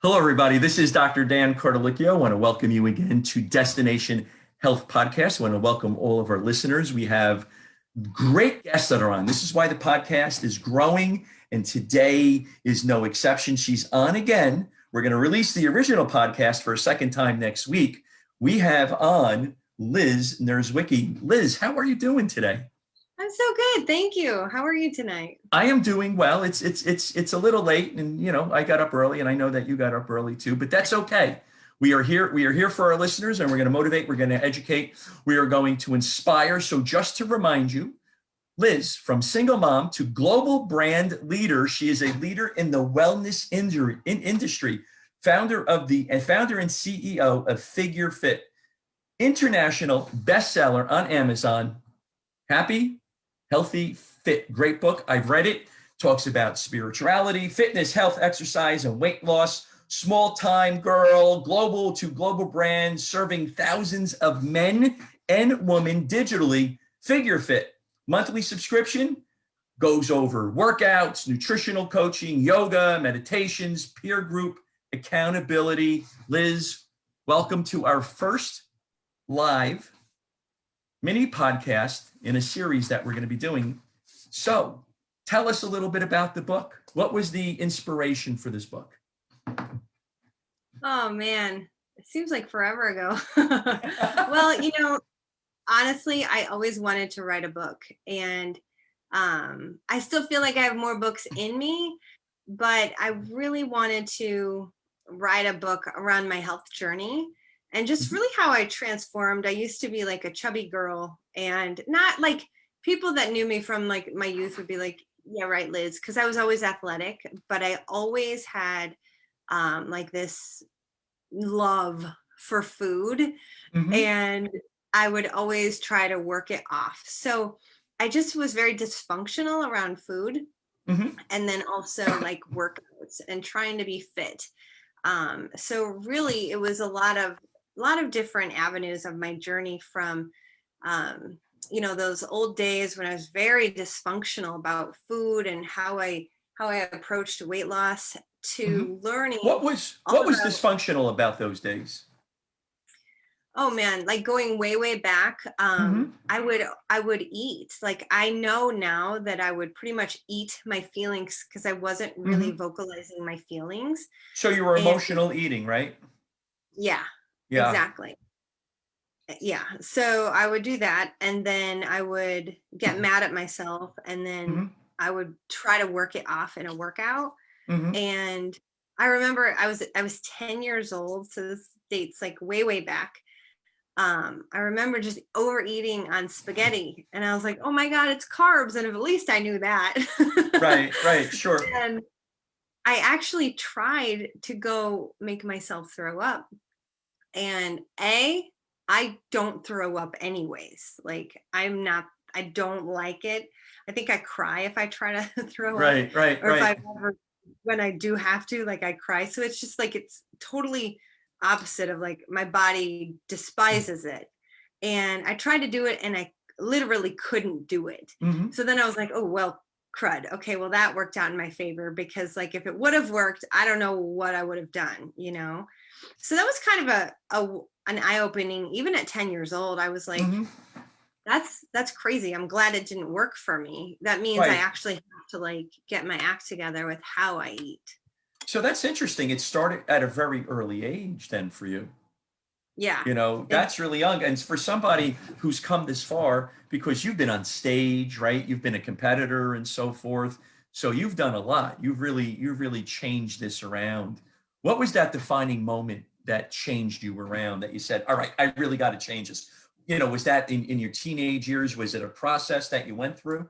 Hello, everybody. This is Dr. Dan Cordelicchio. I want to welcome you again to Destination Health Podcast. I want to welcome all of our listeners. We have great guests that are on. This is why the podcast is growing, and today is no exception. She's on again. We're going to release the original podcast for a second time next week. We have on Liz Nierzwicki. Liz, how are you doing today? I'm so good. Thank you. How are you tonight? I am doing well. It's a little late, and I got up early, and I know that you got up early too, but that's okay. We are here for our listeners, and we're going to motivate, we're going to educate, we are going to inspire. So just to remind you, Liz, from single mom to global brand leader, she is a leader in the wellness industry, founder and CEO of figureFIT, international bestseller on Amazon. Happy, Healthy, Fit. Great book. I've read it. Talks about spirituality, fitness, health, exercise, and weight loss. Small time girl, global to global brand, serving thousands of men and women digitally. figureFIT. Monthly subscription goes over workouts, nutritional coaching, yoga, meditations, peer group, accountability. Liz, welcome to our first live mini podcast in a series that we're going to be doing. So tell us a little bit about the book. What was the inspiration for this book? Oh man, it seems like forever ago. Well, honestly, I always wanted to write a book, and I still feel like I have more books in me, but I really wanted to write a book around my health journey and just really how I transformed. I used to be like a chubby girl, and not like people that knew me from like my youth would be like, yeah, right, Liz, because I was always athletic, but I always had like this love for food, and I would always try to work it off. So I just was very dysfunctional around food, and then also like workouts and trying to be fit. So really it was a lot of different avenues of my journey from those old days when I was very dysfunctional about food and how I approached weight loss to learning. What was dysfunctional about those days? Oh man, like going way back, I would eat. Like I know now that I would pretty much eat my feelings because I wasn't really vocalizing my feelings. So you were emotional eating, right? Yeah, exactly. Yeah. So I would do that, and then I would get mad at myself, and then I would try to work it off in a workout. And I remember I was 10 years old, so this dates like way back. I remember just overeating on spaghetti, and I was like, oh my God, it's carbs. And at least I knew that. Right, sure. And I actually tried to go make myself throw up, and I don't throw up anyways. Like I don't like it. I think I cry if I try to throw up. Right. Or if I ever, when I do have to, like I cry. So it's just like, it's totally opposite of like my body despises it. And I tried to do it and I literally couldn't do it. So then I was like, oh, well, crud. Okay, well, that worked out in my favor, because like if it would have worked, I don't know what I would have done, So that was kind of an eye-opening. Even at 10 years old, I was like, that's crazy. I'm glad it didn't work for me. That means I actually have to like get my act together with how I eat. So that's interesting. It started at a very early age then for you. Yeah. That's really young. And for somebody who's come this far, because you've been on stage, right? You've been a competitor and so forth. So you've done a lot. You've really changed this around. What was that defining moment that changed you around, that you said, all right, I really got to change this? Was that in your teenage years? Was it a process that you went through?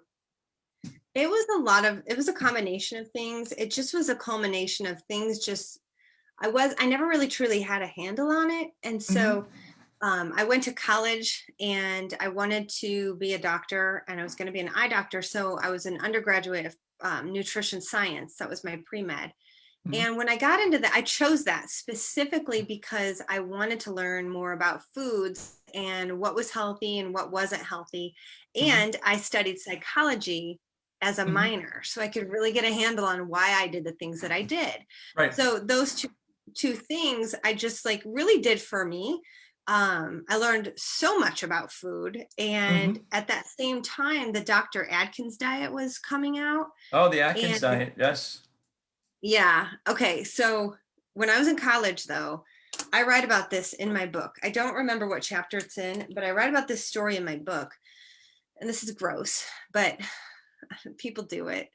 It was a combination of things. It just was a culmination of things. I never really truly had a handle on it. And so I went to college and I wanted to be a doctor, and I was going to be an eye doctor. So I was an undergraduate of nutrition science. That was my pre-med. And when I got into that, I chose that specifically because I wanted to learn more about foods and what was healthy and what wasn't healthy. And I studied psychology as a minor, so I could really get a handle on why I did the things that I did. Right. So those two two things I just like really did for me. I learned so much about food. And Hmm. at that same time, the Dr. Atkins diet was coming out. Oh, the Atkins And diet. Yes. yeah, okay. So when I was in college, though, I write about this in my book. I don't remember what chapter it's in, but I write about this story in my book. And this is gross, but people do it.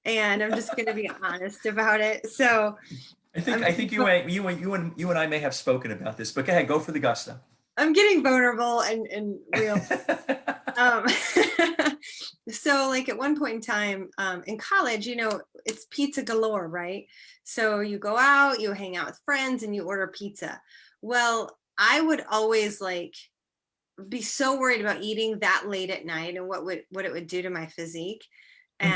And I'm just going to be honest about it. So I'm I think you and I may have spoken about this, but go ahead, go for the gusto. I'm getting vulnerable and real. Um, so like at one point in time in college, you know, it's pizza galore, right? So you go out, you hang out with friends and you order pizza. Well, I would always like be so worried about eating that late at night and what it would do to my physique. Hmm.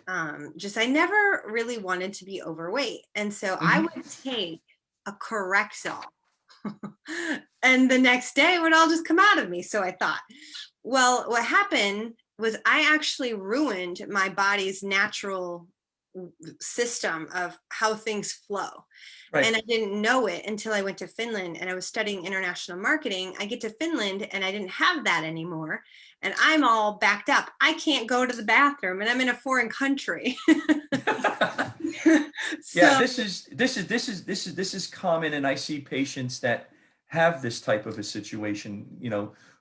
And just I never really wanted to be overweight. And so I Hmm. would take a Corexol and the next day it would all just come out of me. So I thought, well, what happened was I actually ruined my body's natural system of how things flow. And Right. I didn't know it until I went to Finland and I was studying international marketing. I get to Finland and I didn't have that anymore. And I'm all backed up. I can't go to the bathroom and I'm in a foreign country. Yeah, So this is common, and I see patients that have this type of a situation,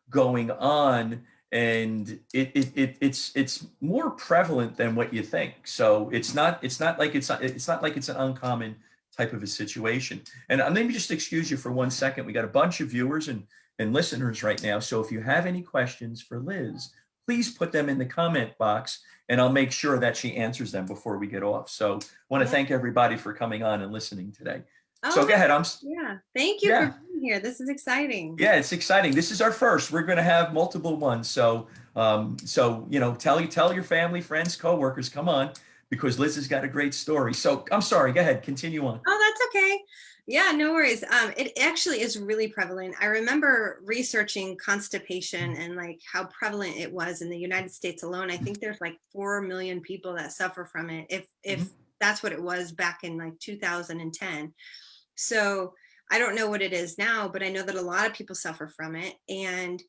going on, and it's more prevalent than what you think. So it's not like it's an uncommon type of a situation. And let me just excuse you for 1 second. We got a bunch of viewers and listeners right now. So if you have any questions for Liz, please put them in the comment box, and I'll make sure that she answers them before we get off. So want to yeah. thank everybody for coming on and listening today. Oh So go my, ahead. yeah. Thank you for Yeah, being here. This is exciting. yeah, it's exciting. This is our first. We're going to have multiple ones. So tell your family, friends, coworkers, come on, because Liz has got a great story. So I'm sorry. Go ahead. Continue on. Oh, that's okay. Yeah, no worries. It actually is really prevalent. I remember researching constipation and like how prevalent it was in the United States alone. I think there's like 4 million people that suffer from it. If Mhm. that's what it was back in like 2010. So I don't know what it is now, but I know that a lot of people suffer from it. And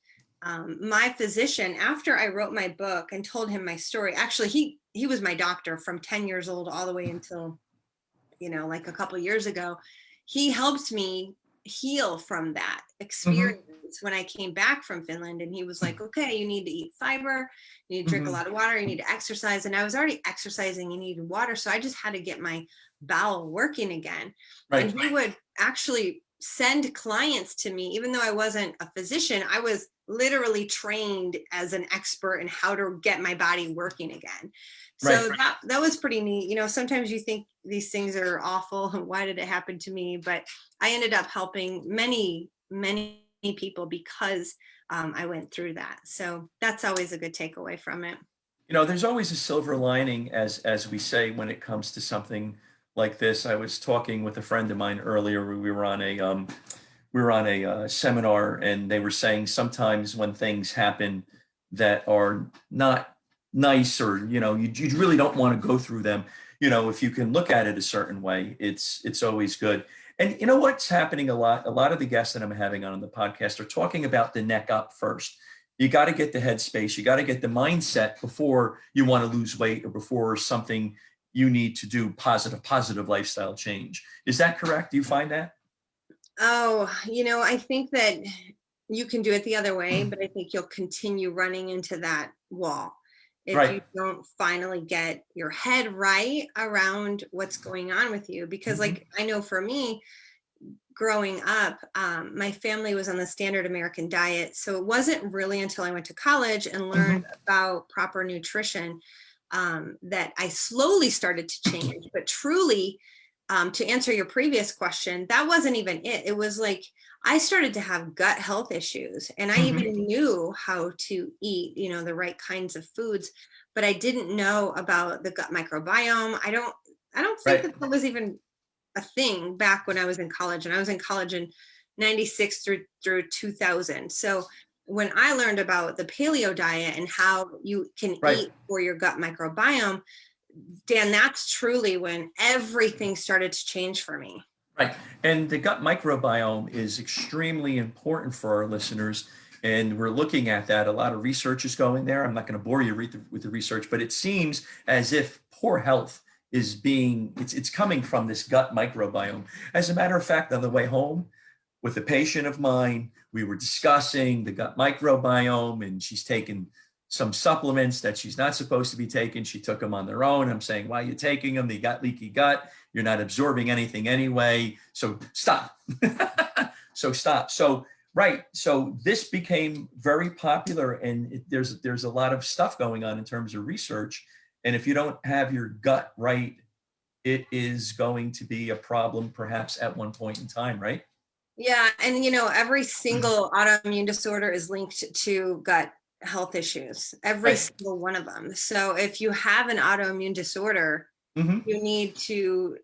my physician, after I wrote my book and told him my story, actually he was my doctor from 10 years old all the way until, you know, like a couple years ago. He helped me heal from that Mhm. experience when I came back from Finland. And he was like, okay, you need to eat fiber, you need to drink a Mhm. lot of water, you need to exercise. And I was already exercising and needed water. So I just had to get my bowel working again. And Right. he would actually send clients to me, even though I wasn't a physician, I was literally trained as an expert in how to get my body working again. So Right. that was pretty neat. You know, sometimes you think these things are awful. Why did it happen to me? But I ended up helping many people because I went through that. So that's always a good takeaway from it. There's always a silver lining, as we say, when it comes to something like this. I was talking with a friend of mine earlier. We were on a seminar, and they were saying sometimes when things happen that are not nice, or you really don't want to go through them. If you can look at it a certain way, it's always good. And you know what's happening a lot? A lot of the guests that I'm having on the podcast are talking about the neck up first. You got to get the headspace. You got to get the mindset before you want to lose weight, or before something you need to do positive lifestyle change. Is that correct? Do you find that? Oh, you know, I think that you can do it the other way, but I think you'll continue running into that wall if Right. you don't finally get your head right around what's going on with you. Because, Hmm. like, I know for me, growing up, my family was on the standard American diet. So it wasn't really until I went to college and learned Hmm. about proper nutrition that I slowly started to change. But truly, to answer your previous question, that wasn't even it. It was like I started to have gut health issues, and I Hmm. even knew how to eat, you know, the right kinds of foods, but I didn't know about the gut microbiome. I don't think Right. that was even a thing back when I was in college, and I was in college in 96 through 2000. So when I learned about the paleo diet and how you can Right. eat for your gut microbiome, Dan, that's truly when everything started to change for me. Right. And the gut microbiome is extremely important for our listeners. And we're looking at that. A lot of research is going there. I'm not going to bore you with the research, but it seems as if poor health is it's coming from this gut microbiome. As a matter of fact, on the way home with a patient of mine, we were discussing the gut microbiome, and she's taken some supplements that she's not supposed to be taking. She took them on their own. I'm saying, why are you taking them? They got leaky gut. You're not absorbing anything anyway. So stop. So stop. So, right. So this became very popular, and there's a lot of stuff going on in terms of research. And if you don't have your gut right, it is going to be a problem perhaps at one point in time, right? Yeah. And, you know, every single autoimmune disorder is linked to gut health issues, every Right. single one of them. So if you have an autoimmune disorder, Mm-hmm. you need to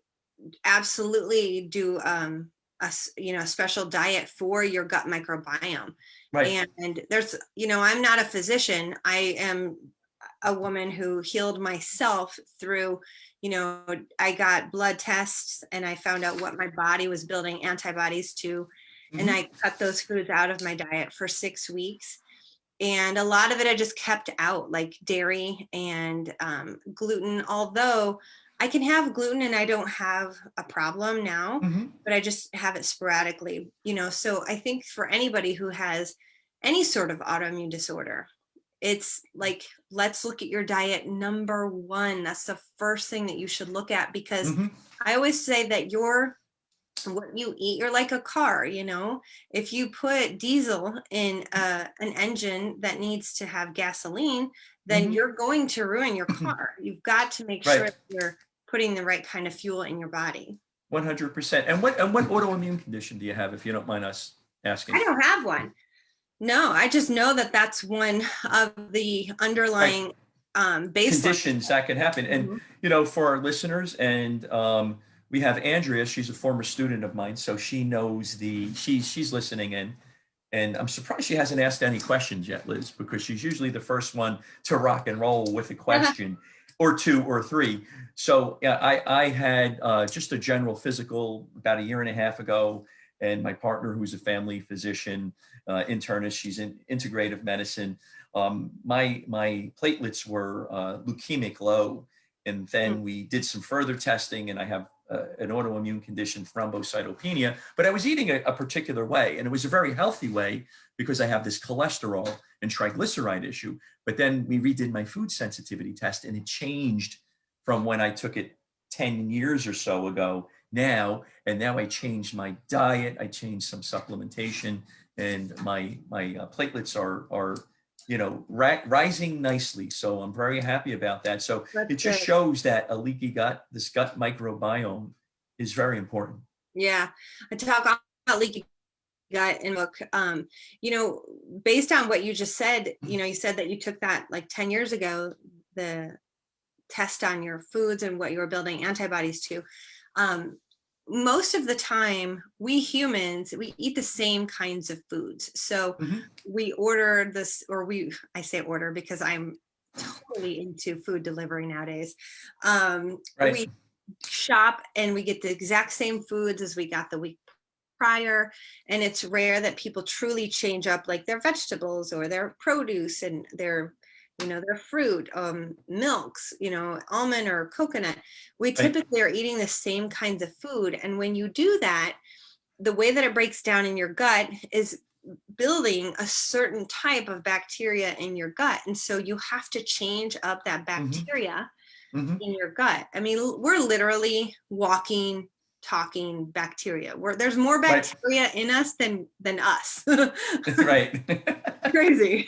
absolutely do a special diet for your gut microbiome. Right. And there's, you know, I'm not a physician. I am a woman who healed myself through, you know, I got blood tests and I found out what my body was building antibodies to. Mm-hmm. And I cut those foods out of my diet for 6 weeks. And a lot of it I just kept out, like dairy and gluten, although I can have gluten and I don't have a problem now, Mm-hmm. but I just have it sporadically, you know. So I think for anybody who has any sort of autoimmune disorder, it's like, let's look at your diet. Number one, that's the first thing that you should look at, because Mm-hmm. I always say that what you eat, you're like a car, you know. If you put diesel in an engine that needs to have gasoline, then Mm-hmm. you're going to ruin your car. You've got to make sure Right. that you're putting the right kind of fuel in your body. 100%. And what autoimmune condition do you have, if you don't mind us asking? I don't have one. No, I just know that that's one of the underlying baseline conditions that can happen. And, you know, for our listeners, and we have Andrea, she's a former student of mine, so she knows she's listening in. And I'm surprised she hasn't asked any questions yet, Liz, because she's usually the first one to rock and roll with a question or two or three. So yeah, I had just a general physical about a year and a half ago, and my partner, who's a family physician, internist, she's in integrative medicine. My platelets were leukemic low, and then we did some further testing, and I have an autoimmune condition, thrombocytopenia, but I was eating a particular way, and it was a very healthy way because I have this cholesterol and triglyceride issue. But then we redid my food sensitivity test, and it changed from when I took it 10 years or so ago now. And now I changed my diet, I changed some supplementation, and my platelets are you know, rising nicely. So I'm very happy about that. So That's it just good. shows that a leaky gut, this gut microbiome, is very important. Yeah, I talk about leaky gut in the book. You know, based on what you just said, you know, you said that you took that like 10 years ago, the test on your foods and what you were building antibodies to. Most of the time, we humans, we eat the same kinds of foods. So we order this, or I say order because I'm totally into food delivery nowadays. Right. We shop and we get the exact same foods as we got the week prior. And it's rare that people truly change up like their vegetables or their produce and their, you know, their fruit, milks, you know, almond or coconut. We typically are eating the same kinds of food. And when you do that, the way that it breaks down in your gut is building a certain type of bacteria in your gut. And so you have to change up that bacteria in your gut. I mean, we're literally walking, talking bacteria. There's more bacteria in us than us. Right. Crazy.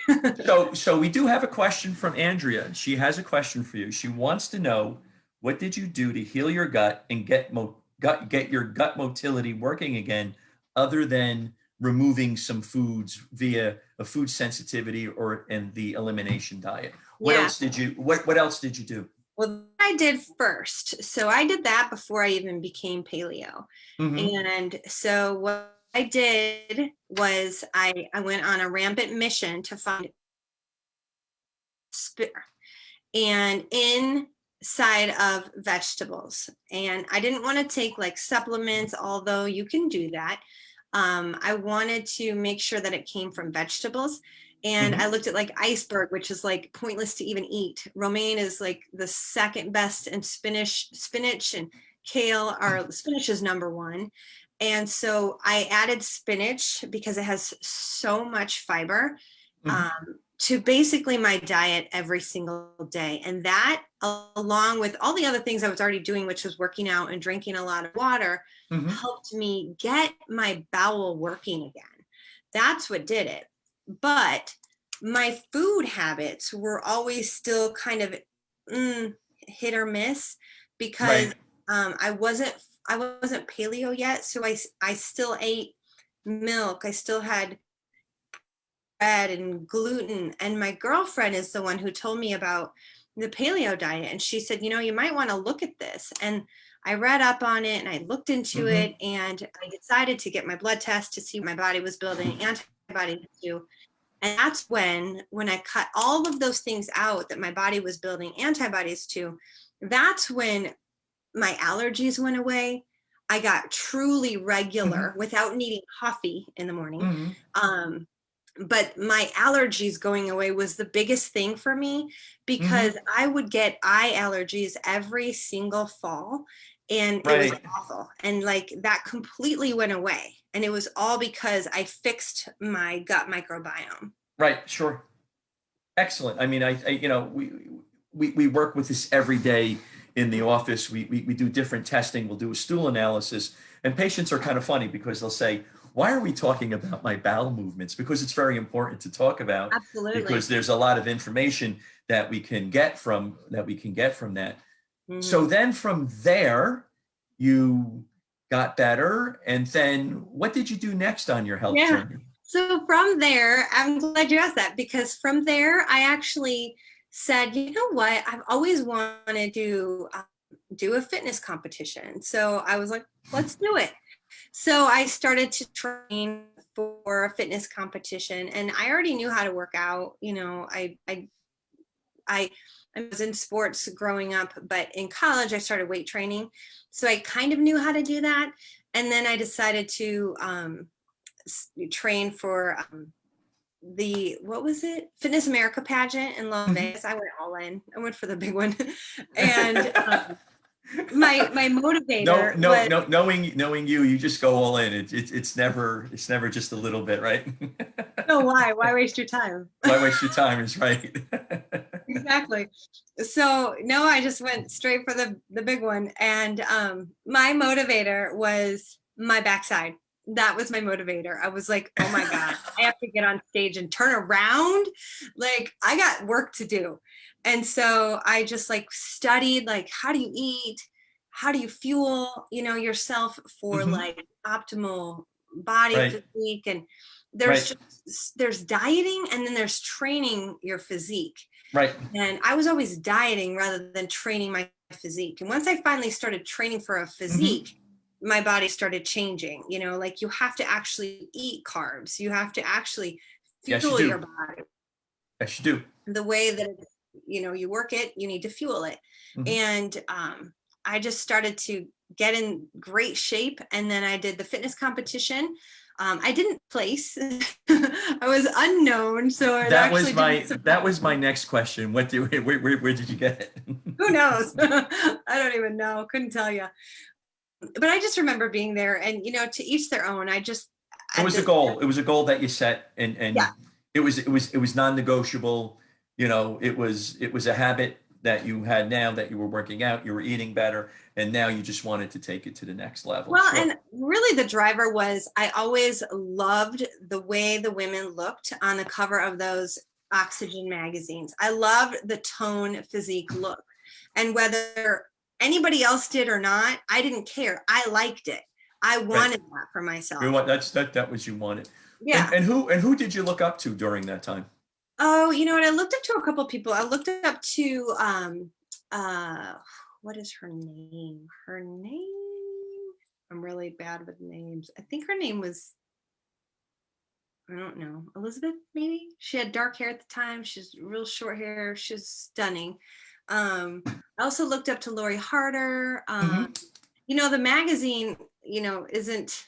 So we do have a question from Andrea. She has a question for you. She wants to know, what did you do to heal your gut and get your gut motility working again, other than removing some foods via a food sensitivity and the elimination diet? What else did you do? Well, I did first. So I did that before I even became paleo. And so what I did was I went on a rampant mission to find spear. And in side of vegetables. And I didn't want to take like supplements, although you can do that. I wanted to make sure that it came from vegetables. And I looked at like iceberg, which is like pointless to even eat. Romaine is like the second best, and spinach and kale are, spinach is number one. And so I added spinach because it has so much fiber. To basically my diet every single day. And that, along with all the other things I was already doing, which was working out and drinking a lot of water, helped me get my bowel working again. That's what did it. But my food habits were always still kind of hit or miss, because I wasn't paleo yet. So I still ate milk. I still had bread and gluten. And my girlfriend is the one who told me about the paleo diet. And she said, you might want to look at this. And I read up on it and I looked into it, and I decided to get my blood test to see what my body was building antibodies to. And that's when I cut all of those things out that my body was building antibodies to, that's when my allergies went away. I got truly regular without needing coffee in the morning. But my allergies going away was the biggest thing for me, because I would get eye allergies every single fall, and it was awful. And like that completely went away. And it was all because I fixed my gut microbiome. Right. Sure. Excellent. I mean, we work with this every day in the office. We do different testing. We'll do a stool analysis, and patients are kind of funny because they'll say, why are we talking about my bowel movements? Because it's very important to talk about. Absolutely. Because there's a lot of information that we can get from that. So then from there, you got better. And then what did you do next on your health journey? So from there, I'm glad you asked that, because from there, I actually said, you know what, I've always wanted to do a fitness competition. So I was like, let's do it. So I started to train for a fitness competition, and I already knew how to work out. I was in sports growing up, but in college I started weight training. So I kind of knew how to do that. And then I decided to train for what was it? Fitness America pageant in Las Vegas. I went all in. I went for the big one. And my motivator was, knowing you just go all in. It's never just a little bit, right? No, why waste your time? Why waste your time is right. Exactly. So no, I just went straight for the big one. And my motivator was my backside. That was my motivator. I was like, oh my God, I have to get on stage and turn around. Like, I got work to do. And so I just like studied, like, how do you eat? How do you fuel, yourself for like optimal body physique? And there's there's dieting, and then there's training your physique. Right. And I was always dieting rather than training my physique. And once I finally started training for a physique, my body started changing. Like, you have to actually eat carbs. You have to actually fuel your body. Yes, you do. The way that, you work it, you need to fuel it. And I just started to get in great shape. And then I did the fitness competition. I didn't place. I was unknown, so that was my next question. Where did you get it? Who knows? I don't even know. Couldn't tell you. But I just remember being there, and to each their own. It was a goal. It was a goal that you set, and it was non-negotiable. It was a habit that you had now that you were working out, you were eating better, and now you just wanted to take it to the next level. Well, and really the driver was, I always loved the way the women looked on the cover of those Oxygen magazines. I loved the tone physique look. And whether anybody else did or not, I didn't care. I liked it. I wanted that for myself. That was you wanted. Yeah. And who did you look up to during that time? Oh, you know what? I looked up to a couple of people. I looked up to what is her name? I'm really bad with names. I think her name was, I don't know, Elizabeth, maybe? She had dark hair at the time. She's real short hair. She's stunning. I I also looked up to Lori Harder. Mhm. You know, the magazine, you know, isn't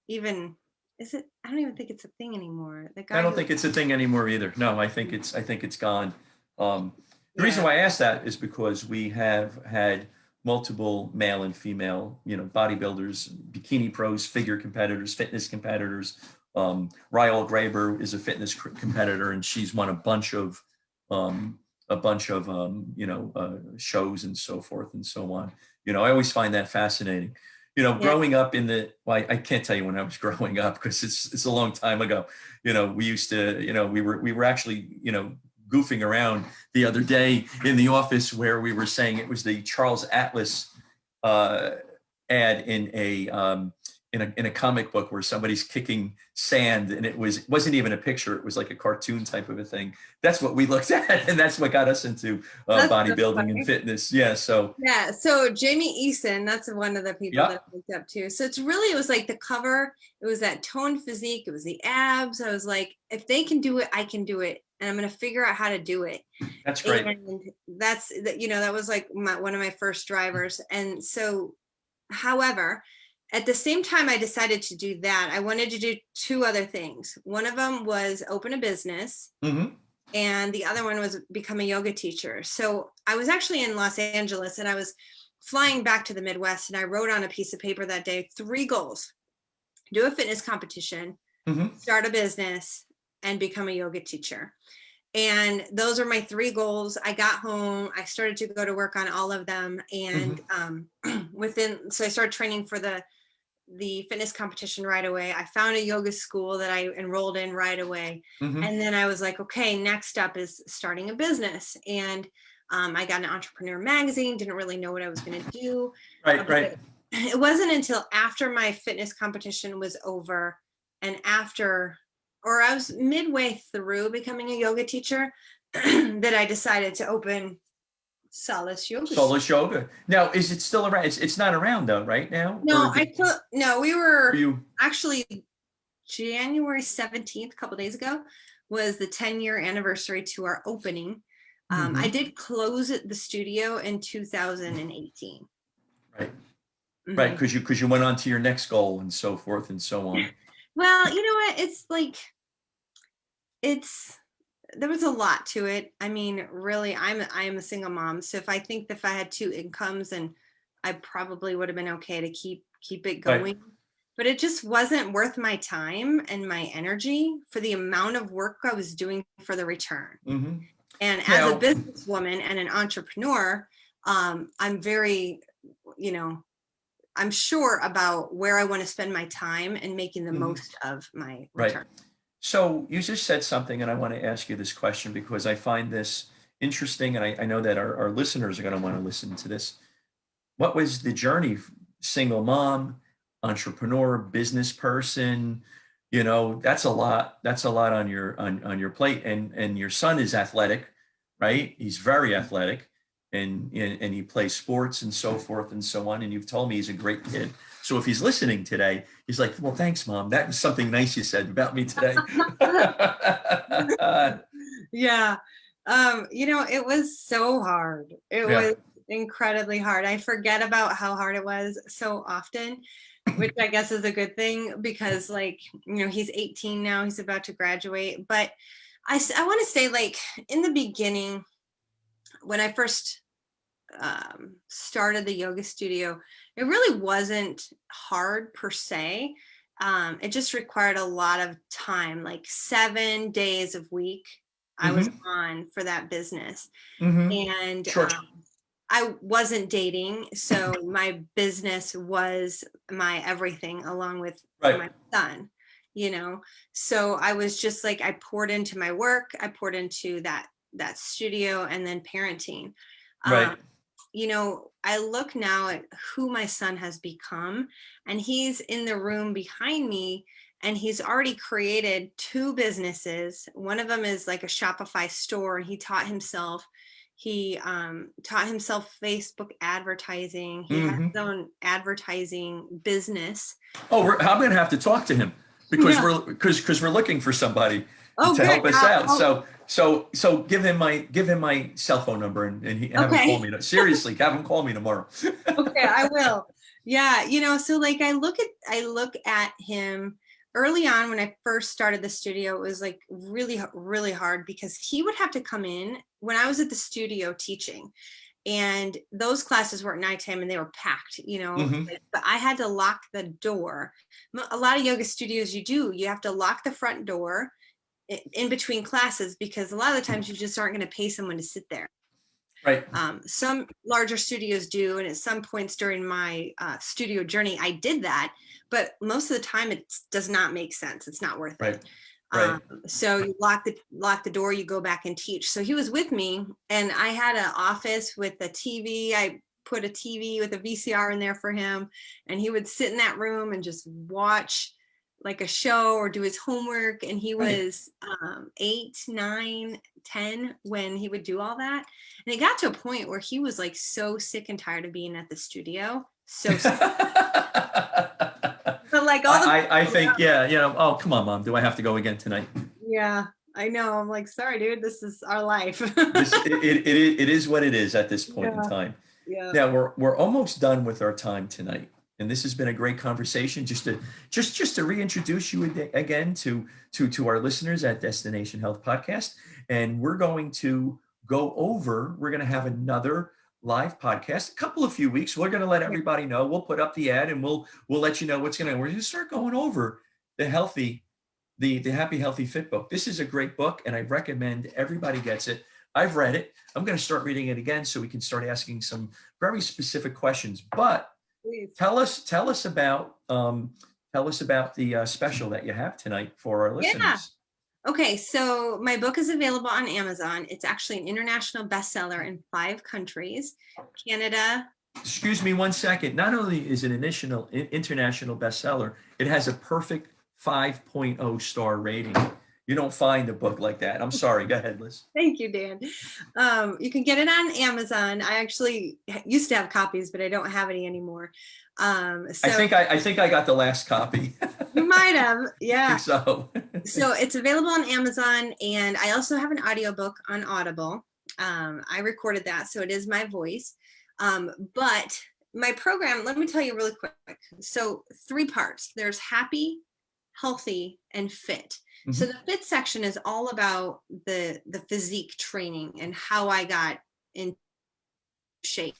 even, is it? I don't even think it's a thing anymore. The I guy don't who, think it's a thing anymore either. No, I think it's gone. The reason yeah, why I asked that is because we have had multiple male and female, bodybuilders, bikini pros, figure competitors, fitness competitors. Ryal Graber is a fitness competitor, and she's won um, shows and so forth and so on. I always find that fascinating. yeah, Growing up well, I can't tell you when I was growing up because it's a long time ago. We used to, we were actually, goofing around the other day in the office where we were saying it was the Charles Atlas uh, ad in a comic book where somebody's kicking sand, and it wasn't even a picture. It was like a cartoon type of a thing. That's what we looked at, and that's what got us into that's so bodybuilding and funny. fitness. Yeah. So Yeah, so Jamie Eason, that's one of the people yeah, that I looked up to. So it was like the cover, it was that toned physique, it was the abs. I was like, if they can do it, I can do it. And I'm going to figure out how to do it. that's great. And that was like one of my first drivers. And so, however, at the same time I decided to do that, I wanted to do two other things. One of them was open a business. Mm-hmm. And the other one was become a yoga teacher. So I was actually in Los Angeles and I was flying back to the Midwest, and I wrote on a piece of paper that day 3 goals: do a fitness competition, Mm-hmm. start a business, and become a yoga teacher. And those are my 3 goals. I got home, I started to go to work on all of them. And so I started training for the fitness competition right away. I found a yoga school that I enrolled in right away. Mm-hmm. And then I was like, okay, next up is starting a business. And I got an entrepreneur magazine, didn't really know what I was going to do. Right. It wasn't until after my fitness competition was over and I was midway through becoming a yoga teacher that I decided to open Solace Yoga Studio. Solace Yoga. Now, is it still around? It's not around though, right now? No, we were You? actually January 17th, a couple days ago, was the 10-year anniversary to our opening. Mm-hmm. I did close the studio in 2018. Right. Mm-hmm. Right, because you went on to your next goal and so forth and so on. Well, you know what? It's like, there was a lot to it. I mean, really, I'm a single mom. So if I had 2 incomes, and I probably would have been okay to keep it going. Right. But it just wasn't worth my time and my energy for the amount of work I was doing for the return. Mm-hmm. And as a businesswoman and an entrepreneur, I'm very, I'm sure about where I want to spend my time and making the most of my return. Right. So you just said something, and I want to ask you this question because I find this interesting, and I know that our listeners are going to want to listen to this. What was the journey? Single mom, entrepreneur, business person, that's a lot. That's a lot on your plate. And your son is athletic, right? He's very athletic, and he plays sports and so forth and so on. And you've told me he's a great kid. So if he's listening today, he's like, well, thanks, Mom. That was something nice you said about me today. Yeah. It was so hard. It was incredibly hard. I forget about how hard it was so often, which I guess is a good thing because, he's 18 now, he's about to graduate. But I want to say, in the beginning, when I first started the yoga studio, it really wasn't hard per se. It just required a lot of time, like 7 days a week I was on for that business. And Sure. I wasn't dating, so my business was my everything along with my son, so I was just like, I poured into my work, I poured into that studio, and then parenting. Right. I look now at who my son has become, and he's in the room behind me, and he's already created 2 businesses. One of them is like a Shopify store, and he taught himself Facebook advertising. He has his own advertising business. Oh, I'm going to have to talk to him because we're looking for somebody. Oh, to good. help us Yeah. out. Oh, So give him my cell phone number and have him call okay. me. Seriously, have him call me tomorrow. Okay, I will. Yeah, so like I look at him early on when I first started the studio. It was like really, really hard because he would have to come in when I was at the studio teaching, and those classes were at nighttime and they were packed, Hmm. but I had to lock the door. A lot of yoga studios, you have to lock the front door in between classes because a lot of the times you just aren't going to pay someone to sit there. Right. Some larger studios do, and at some points during my studio journey, I did that. But most of the time, it does not make sense. It's not worth it. Right. Right. So you lock the door. You go back and teach. So he was with me, and I had an office with a TV. I put a TV with a VCR in there for him, and he would sit in that room and just watch like a show or do his homework. And he Right. was 8, 9, 10 when he would do all that. And it got to a point where he was like so sick and tired of being at the studio. So sick. But like all the I think, yeah, oh, come on, Mom. Do I have to go again tonight? yeah, I know. I'm like, sorry, dude, this is our life. It is what it is at this point in Yeah, time. yeah. Now we're almost done with our time tonight, and this has been a great conversation. Just to reintroduce you again to our listeners at Destination Health Podcast, and we're going to go over. We're going to have another live podcast, a few weeks. We're going to let everybody know. We'll put up the ad, and we'll let you know what's going to. We're going to start going over the Happy Healthy Fit book. This is a great book, and I recommend everybody gets it. I've read it. I'm going to start reading it again so we can start asking some very specific questions. But Please. tell us about the special that you have tonight for our listeners. Yeah. Okay, so my book is available on Amazon. It's actually an international bestseller in 5 countries: Canada. Excuse me one second. Not only is it an international bestseller, it has a perfect 5.0 star rating. You don't find a book like that. I'm sorry. Go ahead, Liz. Thank you, Dan. You can get it on Amazon. I actually used to have copies, but I don't have any anymore. So I think I got the last copy. you might have, yeah. I think so. So it's available on Amazon, and I also have an audiobook on Audible. I recorded that, so it is my voice. But my program, let me tell you really quick. So 3 parts. There's happy, healthy, and fit. Mm-hmm. So the fit section is all about the physique training and how I got in shape.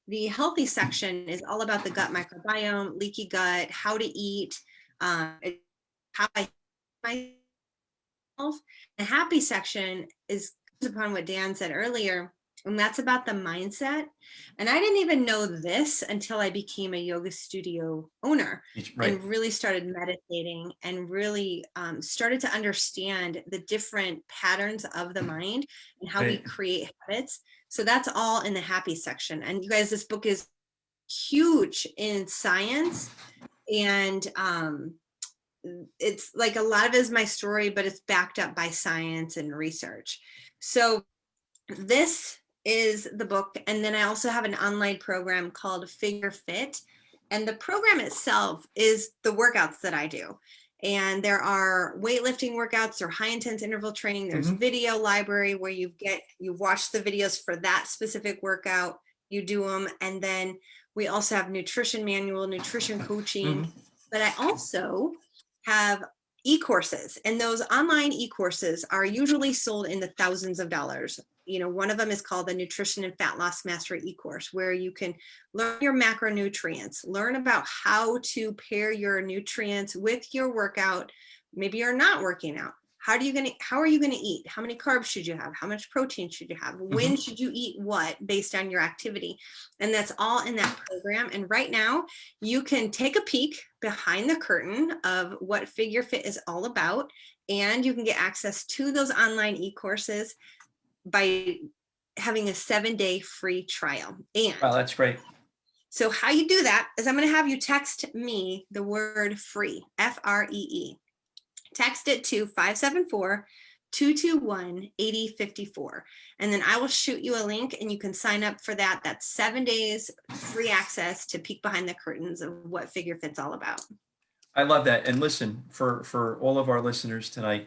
The healthy section is all about the gut microbiome, leaky gut, how to eat, how I myself. The happy section is upon what Dan said earlier, and that's about the mindset. And I didn't even know this until I became a yoga studio owner. Right. And really started meditating and really started to understand the different patterns of the mind and how we create habits. So that's all in the happy section. And you guys, this book is huge in science, and it's like a lot of it is my story, but it's backed up by science and research. So this is the book. And then I also have an online program called figureFIT. And the program itself is the workouts that I do. And there are weightlifting workouts or high intense interval training. There's video library where you watch the videos for that specific workout, you do them. And then we also have nutrition manual, nutrition coaching, but I also have e-courses, and those online e-courses are usually sold in the thousands of dollars. One of them is called the Nutrition and Fat Loss Mastery e-course, where you can learn your macronutrients, learn about how to pair your nutrients with your workout. Maybe you're not working out. How are you going to eat? How many carbs should you have? How much protein should you have? When should you eat what based on your activity? And that's all in that program. And right now you can take a peek behind the curtain of what figureFIT is all about. And you can get access to those online e-courses by having a 7-day free trial. And wow, that's great. So how you do that is I'm going to have you text me the word free, FREE. Text it to 574-221-8054. And then I will shoot you a link and you can sign up for that. That's 7 days free access to peek behind the curtains of what figureFIT's all about. I love that. And listen, for all of our listeners tonight,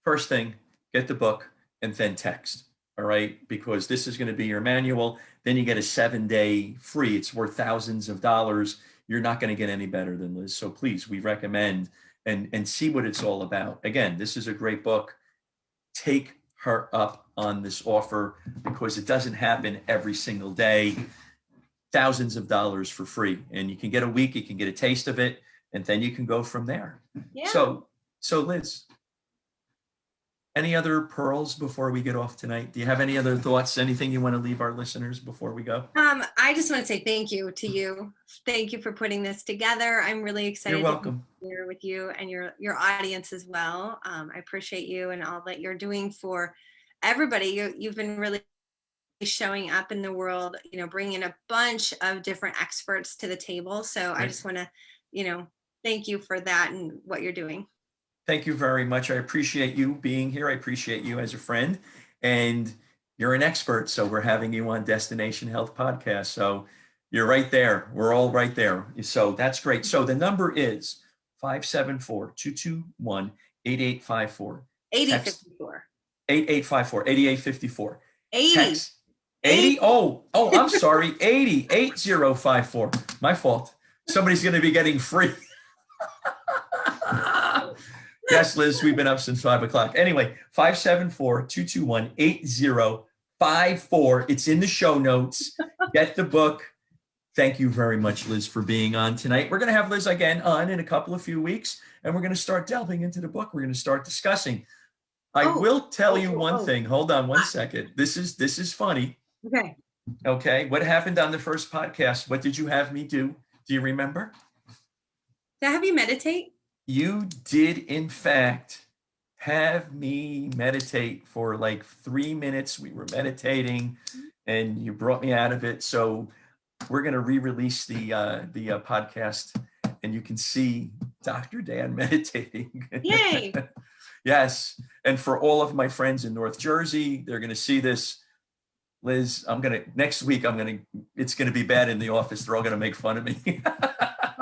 first thing, get the book and then text. All right. Because this is going to be your manual. Then you get a 7-day free. It's worth thousands of dollars. You're not going to get any better than Liz. So please, we recommend and see what it's all about. Again, this is a great book. Take her up on this offer because it doesn't happen every single day. Thousands of dollars for free. And you can get a week, you can get a taste of it, and then you can go from there. Yeah. So Liz, any other pearls before we get off tonight? Do you have any other thoughts? Anything you want to leave our listeners before we go? I just want to say thank you to you. Thank you for putting this together. I'm really excited You're welcome. to be here with you and your audience as well. I appreciate you and all that you're doing for everybody. You've been really showing up in the world, bringing a bunch of different experts to the table. So I just want to, thank you for that and what you're doing. Thank you very much. I appreciate you being here. I appreciate you as a friend, and you're an expert. So we're having you on Destination Health Podcast. So you're right there. We're all right there. So that's great. So the number is 574-221-8854. 8054. 8854. 8854. 80. Text 80. Oh, I'm sorry. 8054. My fault. Somebody's going to be getting free. Yes, Liz, we've been up since 5 o'clock. Anyway, 574-221-8054. It's in the show notes. Get the book. Thank you very much, Liz, for being on tonight. We're going to have Liz again on in a few weeks, and we're going to start delving into the book. We're going to start discussing. I will tell you one thing. Hold on one second. This is funny. Okay. What happened on the first podcast? What did you have me do? Do you remember? Did I have you meditate? You did, in fact, have me meditate for like 3 minutes. We were meditating, and you brought me out of it. So we're going to re-release the podcast, and you can see Dr. Dan meditating. Yay! Yes. And for all of my friends in North Jersey, they're going to see this. Liz, next week, it's going to be bad in the office. They're all going to make fun of me.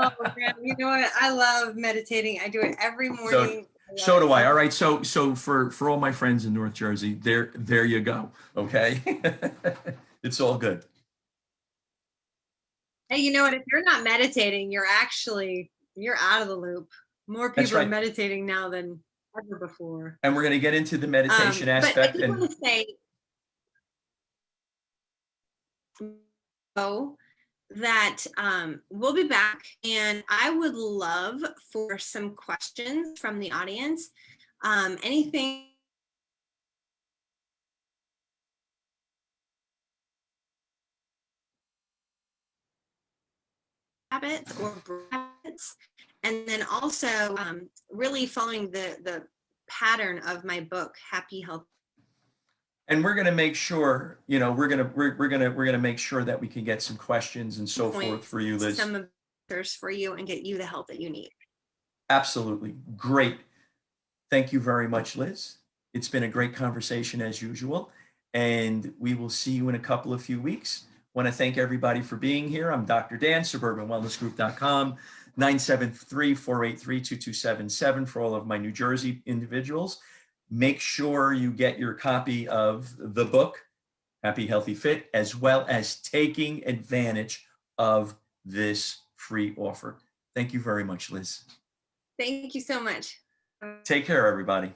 Oh, man. You know what? I love meditating. I do it every morning. So do I. All right. So for all my friends in North Jersey, there you go. Okay. It's all good. Hey, you know what? If you're not meditating, you're out of the loop. More people are meditating now than ever before. And we're going to get into the meditation aspect. But I do want to say, that we'll be back, and I would love for some questions from the audience. Anything habits or habits, and then also really following the pattern of my book, Happy Health. And we're going to make sure, we're going to make sure that we can get some questions and so forth for you, Liz. Some answers for you and get you the help that you need. Absolutely. Great. Thank you very much, Liz. It's been a great conversation as usual, and we will see you in a few weeks. Want to thank everybody for being here. I'm Dr. Dan, suburbanwellnessgroup.com, 973-483-2277 for all of my New Jersey individuals. Make sure you get your copy of the book, Happy Healthy Fit, as well as taking advantage of this free offer. Thank you very much, Liz. Thank you so much. Take care, everybody.